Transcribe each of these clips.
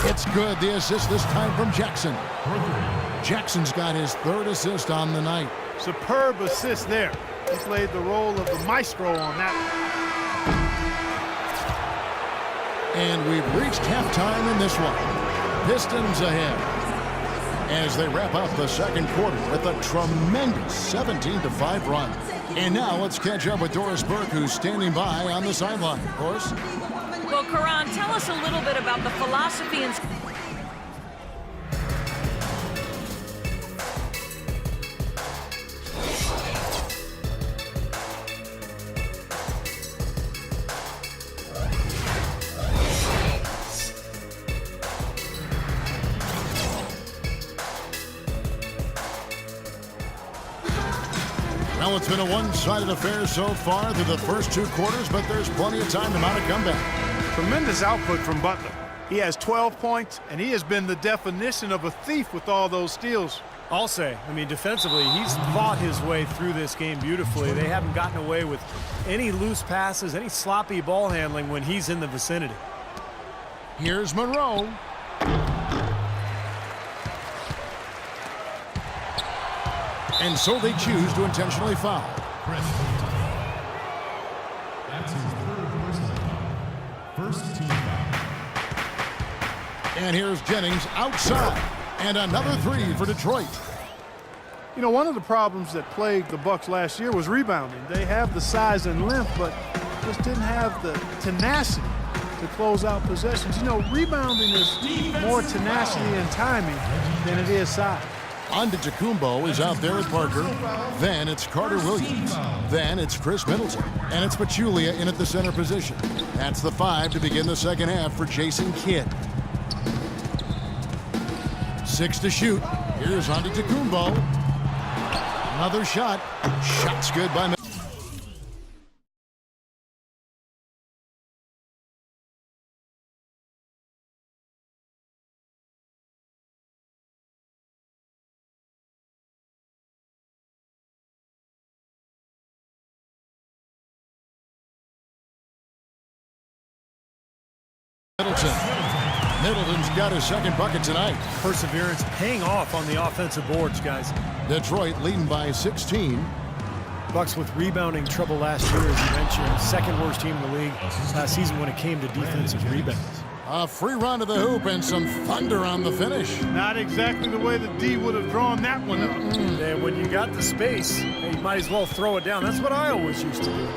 It's good. The assist this time from Jackson. Jackson's got his third assist on the night. Superb assist there. He played the role of the maestro on that one. And we've reached halftime in this one. Pistons ahead as they wrap up the second quarter with a tremendous 17-5 run. And now let's catch up with Doris Burke, who's standing by on the sideline. Doris? Well, Karan, tell us a little bit about the philosophy and... Well, it's been a one-sided affair so far through the first two quarters, but there's plenty of time to mount a comeback. Tremendous output from Butler. He has 12 points, and he has been the definition of a thief with all those steals. I'll say, I mean, defensively, he's fought his way through this game beautifully. They haven't gotten away with any loose passes, any sloppy ball handling when he's in the vicinity. Here's Monroe. And so they choose to intentionally foul. That's his third personal foul. First team foul. And here's Jennings outside. And another three for Detroit. You know, one of the problems that plagued the Bucks last year was rebounding. They have the size and length, but just didn't have the tenacity to close out possessions. You know, rebounding is more tenacity and timing than it is size. Antetokounmpo is out there with Parker. Then it's Carter Williams. Then it's Chris Middleton. And it's Pachulia in at the center position. That's the 5 to begin the second half for Jason Kidd. 6 to shoot. Here's Antetokounmpo. Another shot. Shot's good by Middleton. Middleton's got his second bucket tonight. Perseverance paying off on the offensive boards, guys. Detroit leading by 16. Bucks with rebounding trouble last year, as you mentioned. Second worst team in the league last season when it came to defensive rebounds. A free run to the hoop and some thunder on the finish. Not exactly the way the D would have drawn that one up. And when you got the space, you might as well throw it down. That's what I always used to do.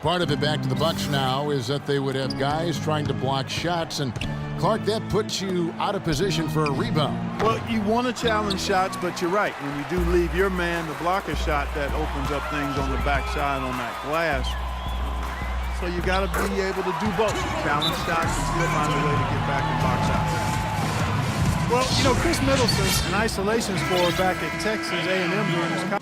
Part of it back to the Bucks now is that they would have guys trying to block shots, and Clark, that puts you out of position for a rebound. Well, you want to challenge shots, but you're right. When you do leave your man to block a shot, that opens up things on the backside on that glass. So you got to be able to do both. Balance shots and still find a way to get back and box out. Well, you know, Chris Middleton, an isolation scorer back at Texas A&M during his college.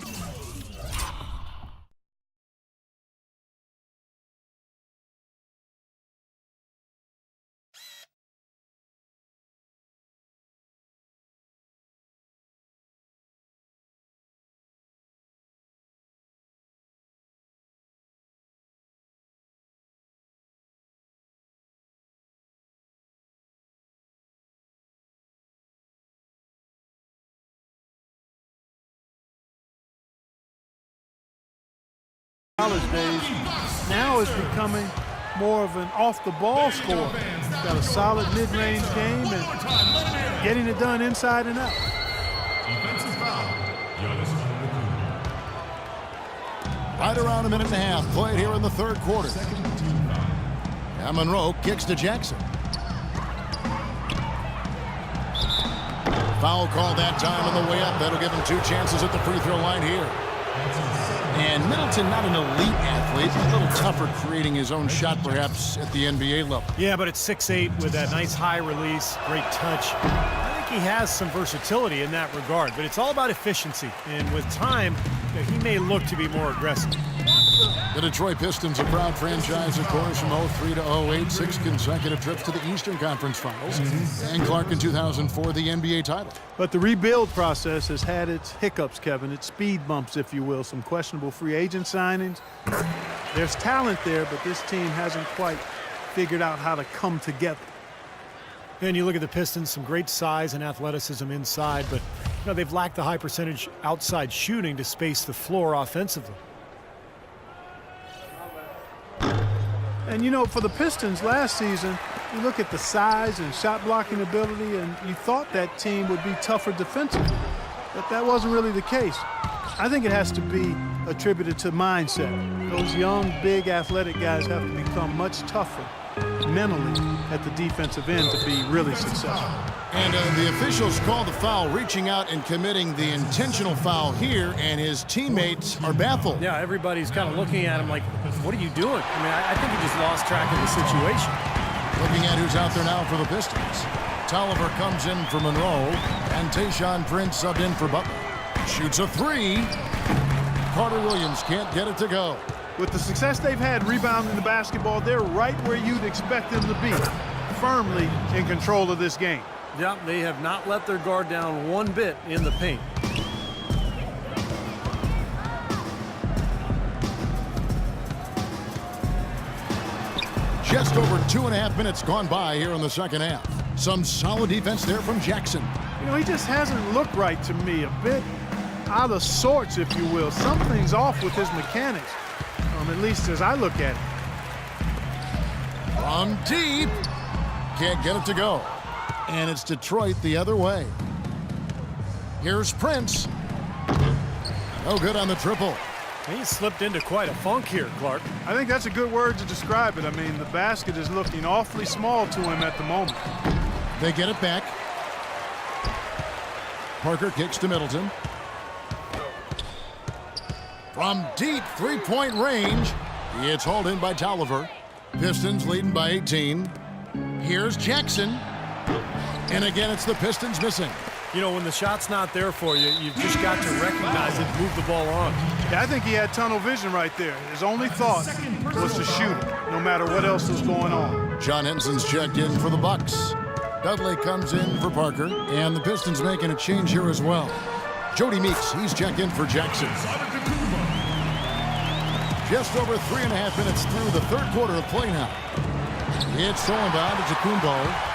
College days, now is becoming more of an off-the-ball scorer. Got a solid mid-range game and getting it done inside and out. Defensive foul. Giannis Antetokounmpo. Right around a minute and a half played here in the third quarter. Second team foul. And Monroe kicks to Jackson. Foul called that time on the way up. That'll give him 2 chances at the free throw line here. And Middleton, not an elite athlete, a little tougher creating his own shot perhaps at the NBA level. Yeah, but it's 6'8" with that nice high release, great touch. I think he has some versatility in that regard, but it's all about efficiency. And with time, he may look to be more aggressive. The Detroit Pistons, a proud franchise, of course, from 03 to 08, 6 consecutive trips to the Eastern Conference Finals. And Clark in 2004, the NBA title. But the rebuild process has had its hiccups, Kevin, its speed bumps, if you will, some questionable free agent signings. There's talent there, but this team hasn't quite figured out how to come together. And you look at the Pistons, some great size and athleticism inside, but they've lacked the high percentage outside shooting to space the floor offensively. And, you know, for the Pistons last season, you look at the size and shot blocking ability, and you thought that team would be tougher defensively. But that wasn't really the case. I think it has to be attributed to mindset. Those young, big, athletic guys have to become much tougher mentally at the defensive end to be really successful. And the officials called the foul, reaching out and committing the intentional foul here, and his teammates are baffled. Yeah, everybody's kind of looking at him like, what are you doing? I mean, I think he just lost track of the situation. Looking at who's out there now for the Pistons. Tolliver comes in for Monroe, and Tayshaun Prince subbed in for Butler. Shoots a 3. Carter Williams can't get it to go. With the success they've had rebounding the basketball, they're right where you'd expect them to be, firmly in control of this game. Yeah, they have not let their guard down one bit in the paint. Just over 2.5 minutes gone by here in the second half. Some solid defense there from Jackson. You know, he just hasn't looked right to me. A bit out of sorts, if you will. Something's off with his mechanics, at least as I look at it. From deep. Can't get it to go. And it's Detroit the other way. Here's Prince. No good on the triple. He slipped into quite a funk here, Clark. I think that's a good word to describe it. I mean, the basket is looking awfully small to him at the moment. They get it back. Parker kicks to Middleton. From deep three-point range, it's hauled in by Tolliver. Pistons leading by 18. Here's Jackson. And again, it's the Pistons missing. You know, when the shot's not there for you, you've just got to recognize it, move the ball on. Yeah, I think he had tunnel vision right there. His only thought was to shoot it, no matter what else was going on. John Henson's checked in for the Bucks. Dudley comes in for Parker, and the Pistons making a change here as well. Jody Meeks, he's checked in for Jackson. Just over 3.5 minutes through the third quarter of play now. It's stolen by Antetokounmpo.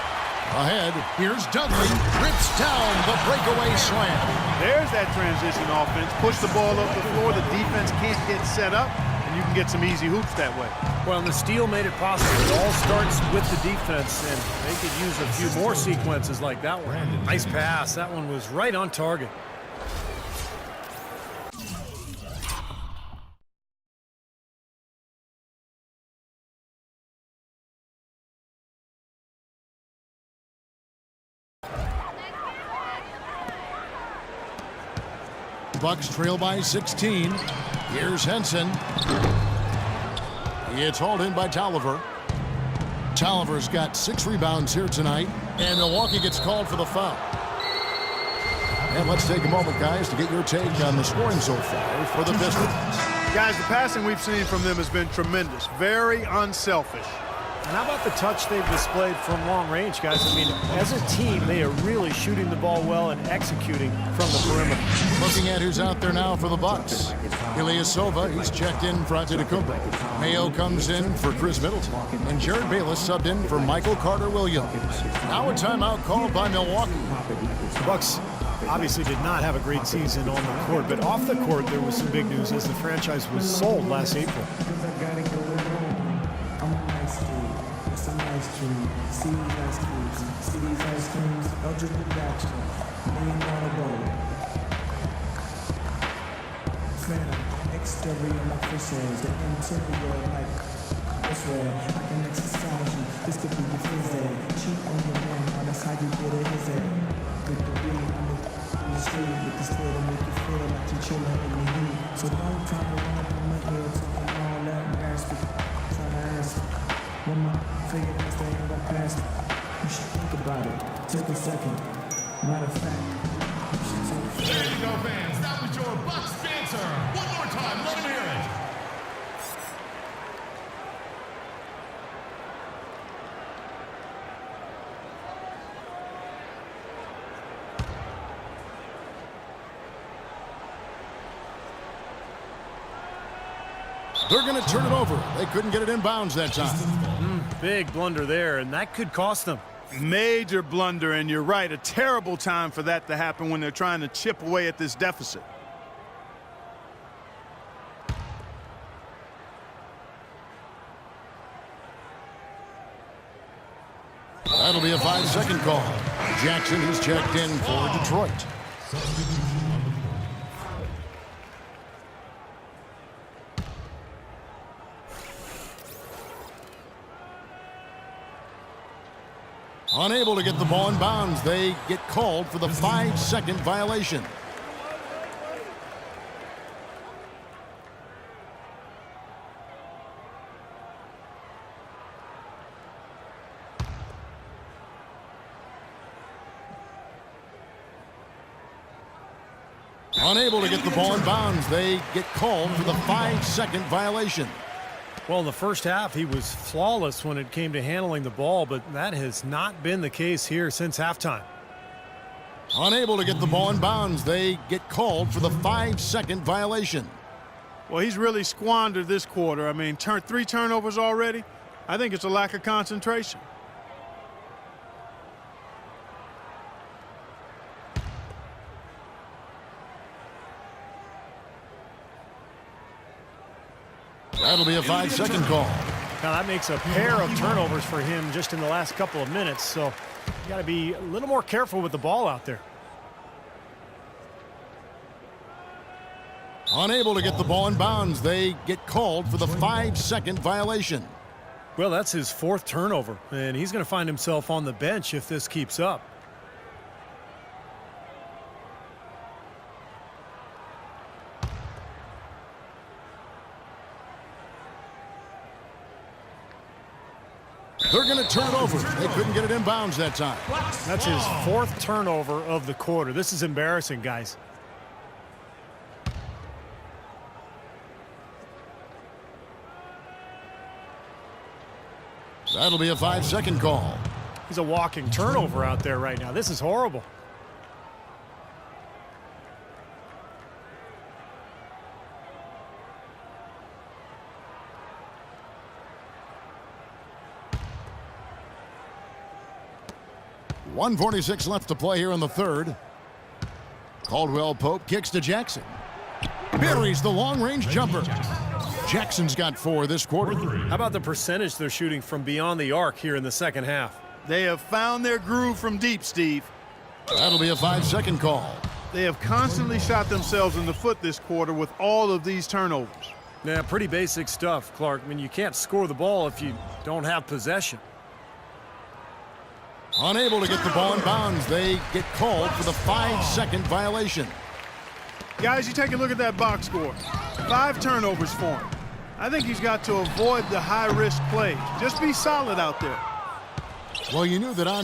Ahead, here's Dudley. Rips down the breakaway slam. There's that transition offense. Push the ball up the floor. The defense can't get set up, and you can get some easy hoops that way. Well, and the steal made it possible. It all starts with the defense, and they could use a few more sequences like that one. Nice pass. That one was right on target. Bucks trail by 16. Here's Henson. It's hauled in by Tolliver. Tolliver's got 6 rebounds here tonight, and Milwaukee gets called for the foul. And let's take a moment, guys, to get your take on the scoring so far for the Pistons. Guys, the passing we've seen from them has been tremendous. Very unselfish. And how about the touch they've displayed from long range, guys? I mean, as a team, they are really shooting the ball well and executing from the perimeter. Looking at who's out there now for the Bucks. Ilyasova, he's checked in for Antetokounmpo. Mayo comes in for Chris Middleton. And Jared Bayless subbed in for Michael Carter-Williams. Now a timeout called by Milwaukee. The Bucks obviously did not have a great season on the court, but off the court there was some big news as the franchise was sold last April. See these ice creams, Eldridge Production, $1 million goal. Phantom, exterior like fishes, the interior like this way. I can exercise you, this could be your physic. Cheat on your man, that's how you get it, is it? With the beat, I'm the street, with the spirit, make you feel like you're chilling in the heat. So don't try to run up on my head, talking all that nasty. Try to ask, when my figure this thing ain't gonna pass. You should think about it. Take a second. Matter of fact, you should take. There you go, fans. That was your Bucks banter. One more time. Let him hear it. They're going to turn it over. They couldn't get it in bounds that time. Big blunder there, and that could cost them. Major blunder, and you're right. A terrible time for that to happen when they're trying to chip away at this deficit. That'll be a 5-second call. Jackson is checked in for Detroit. Unable to get the ball in bounds, they get called for the 5-second violation. Unable to get the ball in bounds, they get called for the 5-second violation. Well, in the first half, he was flawless when it came to handling the ball, but that has not been the case here since halftime. Unable to get the ball in bounds, they get called for the 5-second violation. Well, he's really squandered this quarter. I mean, 3 turnovers already. I think it's a lack of concentration. That'll be a 5-second call. Now, that makes a pair of turnovers for him just in the last couple of minutes, so you got to be a little more careful with the ball out there. Unable to get the ball in bounds, they get called for the 5-second violation. Well, that's his 4th turnover, and he's going to find himself on the bench if this keeps up. They're going to turn it over. They couldn't get it in bounds that time. That's his 4th turnover of the quarter. This is embarrassing, guys. That'll be a 5-second call. He's a walking turnover out there right now. This is horrible. .146 left to play here in the third. Caldwell Pope kicks to Jackson. Buries the long-range jumper. Jackson's got 4 this quarter. How about the percentage they're shooting from beyond the arc here in the second half? They have found their groove from deep, Steve. That'll be a 5-second call. They have constantly shot themselves in the foot this quarter with all of these turnovers. Yeah, pretty basic stuff, Clark. I mean, you can't score the ball if you don't have possession. Unable to get the ball in bounds, they get called for the 5-second violation. Guys, you take a look at that box score. 5 turnovers for him. I think he's got to avoid the high-risk plays. Just be solid out there. Well, you knew that on